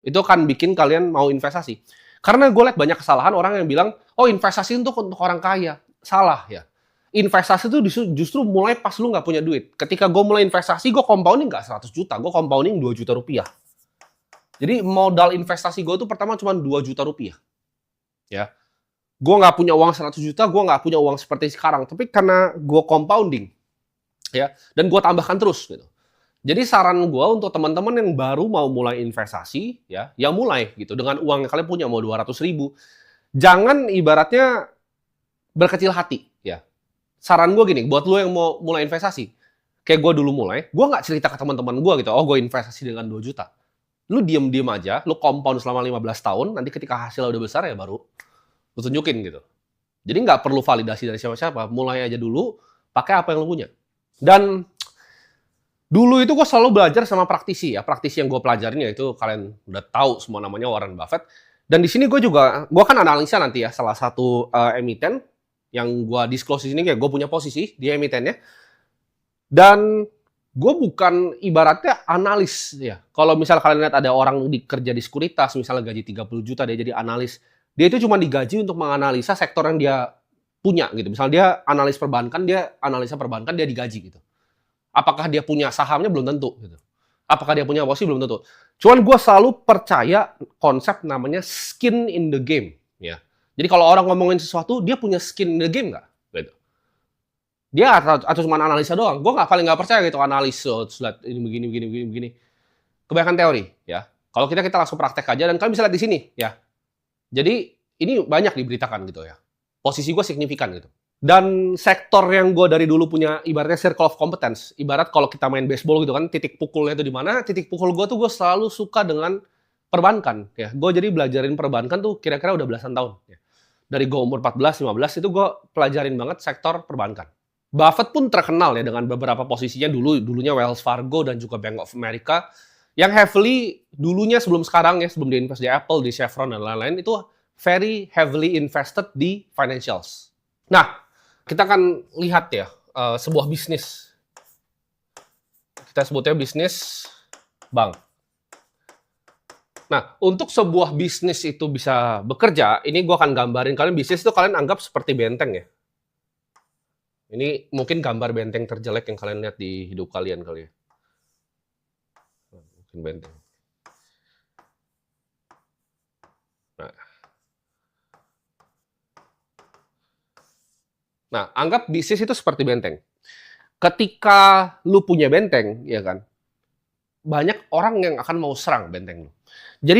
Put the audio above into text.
Itu akan bikin kalian mau investasi. Karena gue lihat banyak kesalahan orang yang bilang, oh investasi untuk orang kaya. Salah ya. Investasi itu justru mulai pas lu nggak punya duit. Ketika gue mulai investasi, gue compounding nggak 100 juta, gue compounding 2 juta rupiah. Jadi modal investasi gue itu pertama cuma 2 juta rupiah. Ya, gue nggak punya uang 100 juta, gue nggak punya uang seperti sekarang. Tapi karena gue compounding, ya, dan gue tambahkan terus gitu. Jadi saran gue untuk teman-teman yang baru mau mulai investasi, ya mulai gitu dengan uang yang kalian punya mau 200.000. Jangan ibaratnya berkecil hati, ya. Saran gue gini, buat lo yang mau mulai investasi, kayak gue dulu mulai, gue nggak cerita ke teman-teman gue gitu, oh gue investasi dengan 2 juta. Lu diem-diem aja, lu compound selama 15 tahun, nanti ketika hasilnya udah besar ya baru lu tunjukin gitu. Jadi nggak perlu validasi dari siapa-siapa, mulai aja dulu, pakai apa yang lu punya. Dan dulu itu gue selalu belajar sama praktisi ya. Praktisi yang gue pelajarin ya itu kalian udah tahu semua namanya Warren Buffett. Dan di sini gue kan analisa nanti ya salah satu emiten yang gue disclose di sini kayak gue punya posisi di emitennya. Dan gue bukan ibaratnya analis ya. Kalau misal kalian lihat ada orang kerja di sekuritas, misalnya gaji 30 juta dia jadi analis. Dia itu cuma digaji untuk menganalisa sektor yang dia punya gitu. Misalnya dia analis perbankan, dia analisa perbankan, dia digaji gitu. Apakah dia punya sahamnya belum tentu gitu. Apakah dia punya posisi belum tentu. Cuman gue selalu percaya konsep namanya skin in the game ya. Jadi kalau orang ngomongin sesuatu dia punya skin in the game nggak? Gitu. Dia atau cuma analisa doang. Gue paling nggak percaya gitu analis ini begini. Kebanyakan teori ya. Kalau kita langsung praktek aja dan kalian bisa lihat di sini ya. Jadi ini banyak diberitakan gitu ya. Posisi gue signifikan gitu. Dan sektor yang gue dari dulu punya ibaratnya circle of competence. Ibarat kalau kita main baseball gitu kan, titik pukulnya itu di mana? Titik pukul gue tuh gue selalu suka dengan perbankan. Ya, gue jadi belajarin perbankan tuh kira-kira udah belasan tahun. Ya. Dari gue umur 14-15 itu gue pelajarin banget sektor perbankan. Buffett pun terkenal ya dengan beberapa posisinya dulunya Wells Fargo dan juga Bank of America yang heavily dulunya sebelum sekarang ya, sebelum dia invest di Apple, di Chevron dan lain-lain itu very heavily invested di financials. Nah, kita akan lihat ya sebuah bisnis. Kita sebutnya bisnis bank. Nah, untuk sebuah bisnis itu bisa bekerja, ini gue akan gambarin kalian bisnis itu kalian anggap seperti benteng ya. Ini mungkin gambar benteng terjelek yang kalian lihat di hidup kalian kali ya. Mungkin benteng. Nah, anggap bisnis itu seperti benteng. Ketika lu punya benteng, ya kan, banyak orang yang akan mau serang benteng lu. Jadi